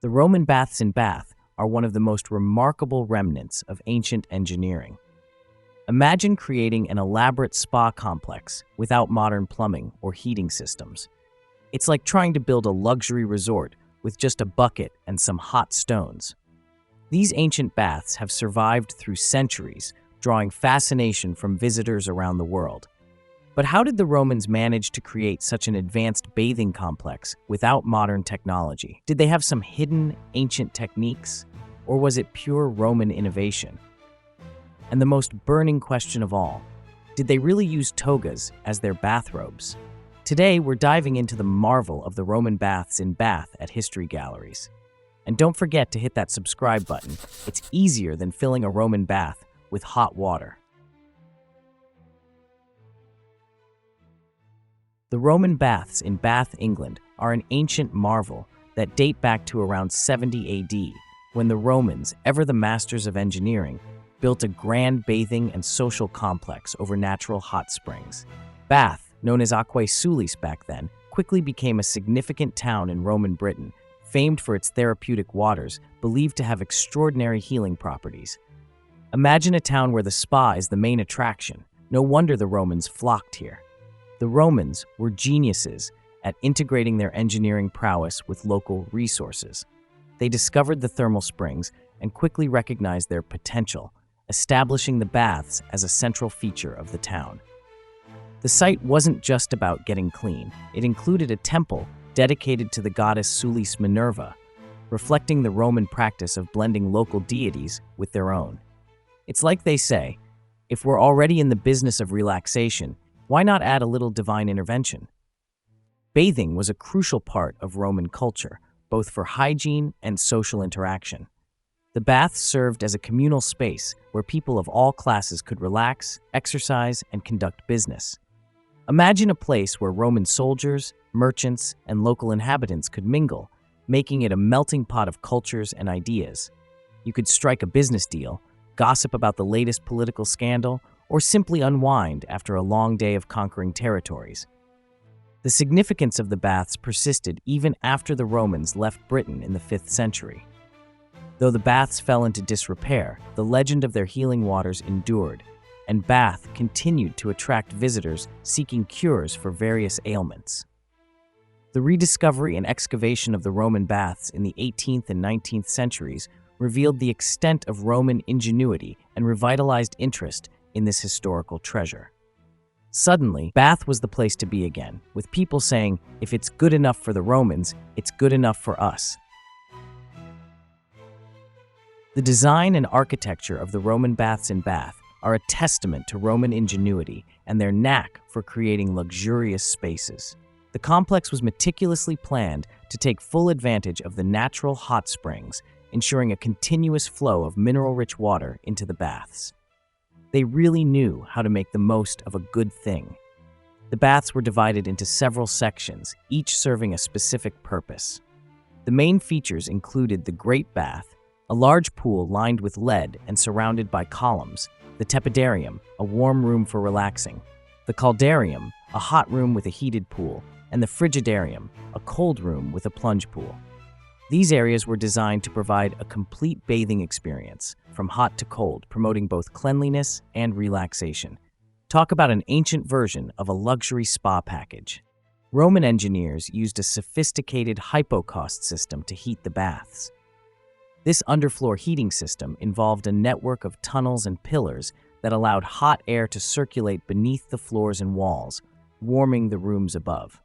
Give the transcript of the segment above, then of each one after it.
The Roman baths in Bath are one of the most remarkable remnants of ancient engineering. Imagine creating an elaborate spa complex without modern plumbing or heating systems. It's like trying to build a luxury resort with just a bucket and some hot stones. These ancient baths have survived through centuries, drawing fascination from visitors around the world. But how did the Romans manage to create such an advanced bathing complex without modern technology? Did they have some hidden ancient techniques, or was it pure Roman innovation? And the most burning question of all, did they really use togas as their bathrobes? Today, we're diving into the marvel of the Roman baths in Bath at History Galleries. And don't forget to hit that subscribe button. It's easier than filling a Roman bath with hot water. The Roman baths in Bath, England, are an ancient marvel that date back to around 70 AD, when the Romans, ever the masters of engineering, built a grand bathing and social complex over natural hot springs. Bath, known as Aquae Sulis back then, quickly became a significant town in Roman Britain, famed for its therapeutic waters, believed to have extraordinary healing properties. Imagine a town where the spa is the main attraction. No wonder the Romans flocked here. The Romans were geniuses at integrating their engineering prowess with local resources. They discovered the thermal springs and quickly recognized their potential, establishing the baths as a central feature of the town. The site wasn't just about getting clean. It included a temple dedicated to the goddess Sulis Minerva, reflecting the Roman practice of blending local deities with their own. It's like they say, if we're already in the business of relaxation, why not add a little divine intervention? Bathing was a crucial part of Roman culture, both for hygiene and social interaction. The baths served as a communal space where people of all classes could relax, exercise, and conduct business. Imagine a place where Roman soldiers, merchants, and local inhabitants could mingle, making it a melting pot of cultures and ideas. You could strike a business deal, gossip about the latest political scandal, or simply unwind after a long day of conquering territories. The significance of the baths persisted even after the Romans left Britain in the 5th century. Though the baths fell into disrepair, the legend of their healing waters endured, and Bath continued to attract visitors seeking cures for various ailments. The rediscovery and excavation of the Roman baths in the 18th and 19th centuries revealed the extent of Roman ingenuity and revitalized interest in this historical treasure. Suddenly, Bath was the place to be again, with people saying, if it's good enough for the Romans, it's good enough for us. The design and architecture of the Roman baths in Bath are a testament to Roman ingenuity and their knack for creating luxurious spaces. The complex was meticulously planned to take full advantage of the natural hot springs, ensuring a continuous flow of mineral-rich water into the baths. They really knew how to make the most of a good thing. The baths were divided into several sections, each serving a specific purpose. The main features included the Great Bath, a large pool lined with lead and surrounded by columns, the Tepidarium, a warm room for relaxing, the Caldarium, a hot room with a heated pool, and the Frigidarium, a cold room with a plunge pool. These areas were designed to provide a complete bathing experience, from hot to cold, promoting both cleanliness and relaxation. Talk about an ancient version of a luxury spa package. Roman engineers used a sophisticated hypocaust system to heat the baths. This underfloor heating system involved a network of tunnels and pillars that allowed hot air to circulate beneath the floors and walls, warming the rooms above.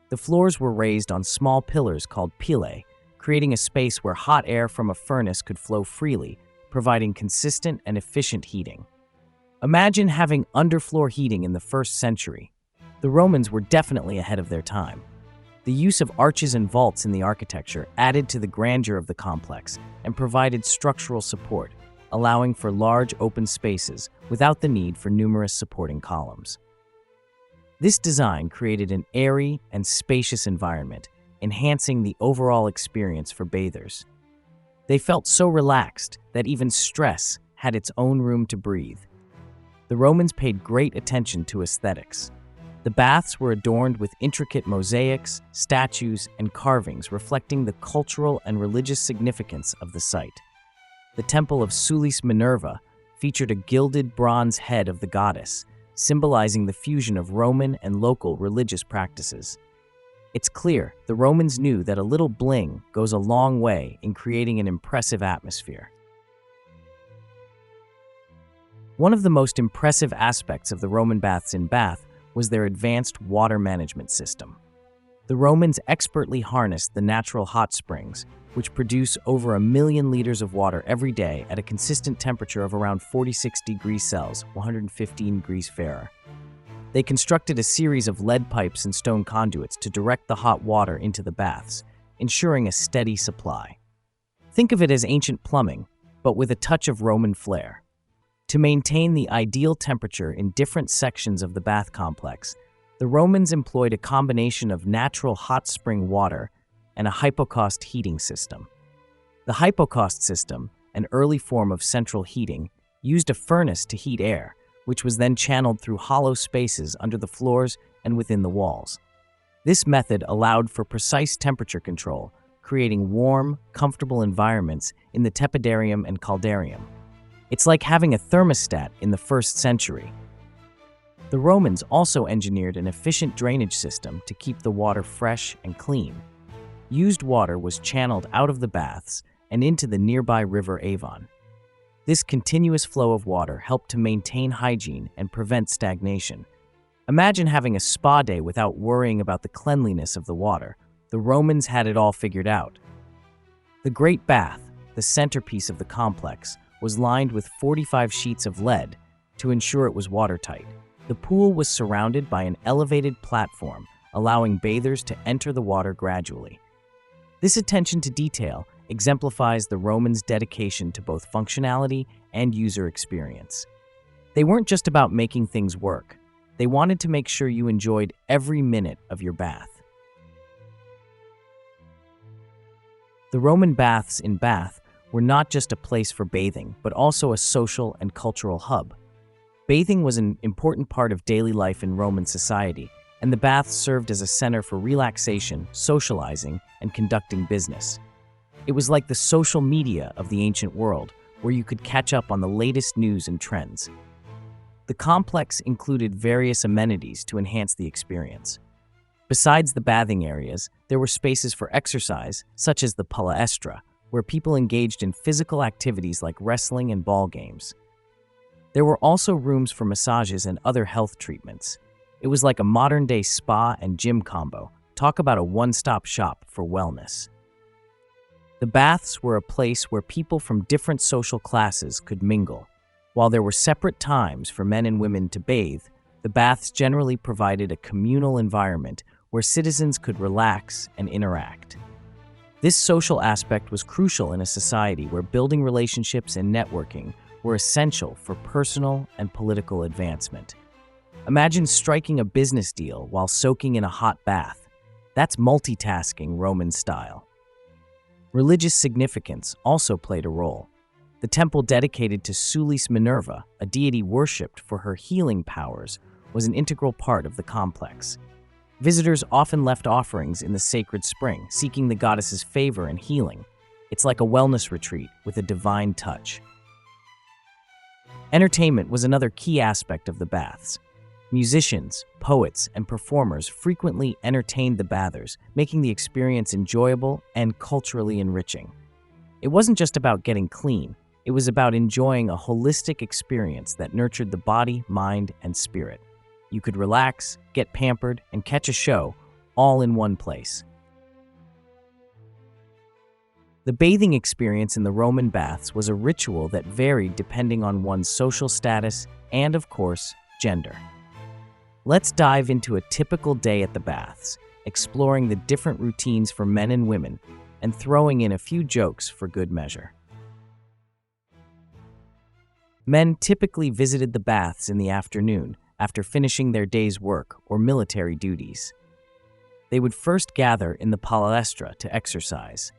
The floors were raised on small pillars called pilae, creating a space where hot air from a furnace could flow freely, providing consistent and efficient heating. Imagine having underfloor heating in the 1st century. The Romans were definitely ahead of their time. The use of arches and vaults in the architecture added to the grandeur of the complex and provided structural support, allowing for large open spaces without the need for numerous supporting columns. This design created an airy and spacious environment, enhancing the overall experience for bathers. They felt so relaxed that even stress had its own room to breathe. The Romans paid great attention to aesthetics. The baths were adorned with intricate mosaics, statues, and carvings reflecting the cultural and religious significance of the site. The temple of Sulis Minerva featured a gilded bronze head of the goddess, symbolizing the fusion of Roman and local religious practices. It's clear the Romans knew that a little bling goes a long way in creating an impressive atmosphere. One of the most impressive aspects of the Roman baths in Bath was their advanced water management system. The Romans expertly harnessed the natural hot springs, which produce over 1 million liters of water every day at a consistent temperature of around 46 degrees Celsius, 115 degrees Fahrenheit. They constructed a series of lead pipes and stone conduits to direct the hot water into the baths, ensuring a steady supply. Think of it as ancient plumbing, but with a touch of Roman flair. To maintain the ideal temperature in different sections of the bath complex, the Romans employed a combination of natural hot spring water and a hypocaust heating system. The hypocaust system, an early form of central heating, used a furnace to heat air, which was then channeled through hollow spaces under the floors and within the walls. This method allowed for precise temperature control, creating warm, comfortable environments in the tepidarium and caldarium. It's like having a thermostat in the 1st century. The Romans also engineered an efficient drainage system to keep the water fresh and clean. Used water was channeled out of the baths and into the nearby river Avon. This continuous flow of water helped to maintain hygiene and prevent stagnation. Imagine having a spa day without worrying about the cleanliness of the water. The Romans had it all figured out. The Great Bath, the centerpiece of the complex, was lined with 45 sheets of lead to ensure it was watertight. The pool was surrounded by an elevated platform, allowing bathers to enter the water gradually. This attention to detail exemplifies the Romans' dedication to both functionality and user experience. They weren't just about making things work. They wanted to make sure you enjoyed every minute of your bath. The Roman baths in Bath were not just a place for bathing, but also a social and cultural hub. Bathing was an important part of daily life in Roman society, and the baths served as a center for relaxation, socializing, and conducting business. It was like the social media of the ancient world, where you could catch up on the latest news and trends. The complex included various amenities to enhance the experience. Besides the bathing areas, there were spaces for exercise, such as the palestra, where people engaged in physical activities like wrestling and ball games. There were also rooms for massages and other health treatments. It was like a modern-day spa and gym combo. Talk about a one-stop shop for wellness. The baths were a place where people from different social classes could mingle. While there were separate times for men and women to bathe, the baths generally provided a communal environment where citizens could relax and interact. This social aspect was crucial in a society where building relationships and networking were essential for personal and political advancement. Imagine striking a business deal while soaking in a hot bath. That's multitasking Roman style. Religious significance also played a role. The temple dedicated to Sulis Minerva, a deity worshipped for her healing powers, was an integral part of the complex. Visitors often left offerings in the sacred spring, seeking the goddess's favor and healing. It's like a wellness retreat with a divine touch. Entertainment was another key aspect of the baths. Musicians, poets, and performers frequently entertained the bathers, making the experience enjoyable and culturally enriching. It wasn't just about getting clean, it was about enjoying a holistic experience that nurtured the body, mind, and spirit. You could relax, get pampered, and catch a show, all in one place. The bathing experience in the Roman baths was a ritual that varied depending on one's social status and, of course, gender. Let's dive into a typical day at the baths, exploring the different routines for men and women, and throwing in a few jokes for good measure. Men typically visited the baths in the afternoon after finishing their day's work or military duties. They would first gather in the palestra to exercise.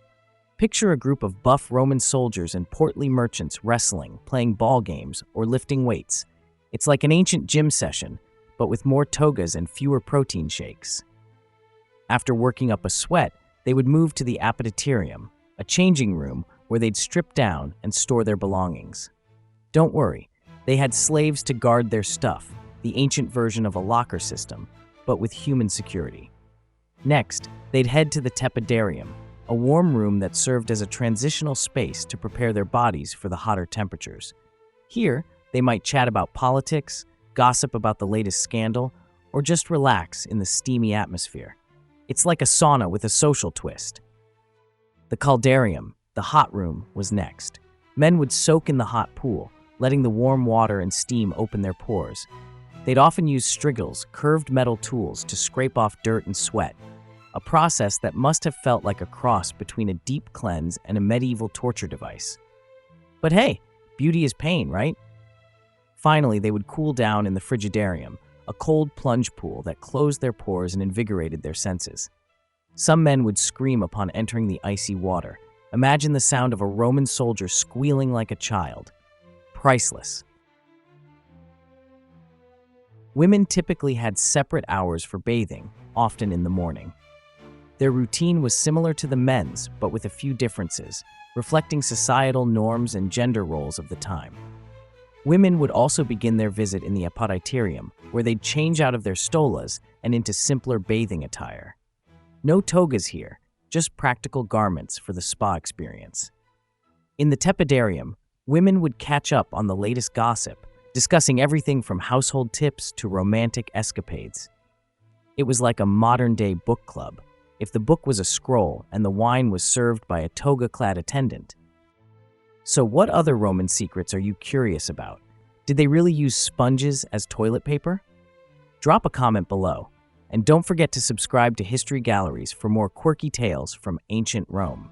Picture a group of buff Roman soldiers and portly merchants wrestling, playing ball games, or lifting weights. It's like an ancient gym session, but with more togas and fewer protein shakes. After working up a sweat, they would move to the appetitorium, a changing room where they'd strip down and store their belongings. Don't worry, they had slaves to guard their stuff, the ancient version of a locker system, but with human security. Next, they'd head to the tepidarium, a warm room that served as a transitional space to prepare their bodies for the hotter temperatures. Here, they might chat about politics, gossip about the latest scandal, or just relax in the steamy atmosphere. It's like a sauna with a social twist. The caldarium, the hot room, was next. Men would soak in the hot pool, letting the warm water and steam open their pores. They'd often use strigils, curved metal tools, to scrape off dirt and sweat, a process that must have felt like a cross between a deep cleanse and a medieval torture device. But hey, beauty is pain, right? Finally, they would cool down in the frigidarium, a cold plunge pool that closed their pores and invigorated their senses. Some men would scream upon entering the icy water. Imagine the sound of a Roman soldier squealing like a child. Priceless. Women typically had separate hours for bathing, often in the morning. Their routine was similar to the men's, but with a few differences, reflecting societal norms and gender roles of the time. Women would also begin their visit in the appetitorium, where they'd change out of their stolas and into simpler bathing attire. No togas here, just practical garments for the spa experience. In the tepidarium, women would catch up on the latest gossip, discussing everything from household tips to romantic escapades. It was like a modern-day book club, if the book was a scroll and the wine was served by a toga-clad attendant. So what other Roman secrets are you curious about? Did they really use sponges as toilet paper? Drop a comment below, and don't forget to subscribe to History Galleries for more quirky tales from ancient Rome.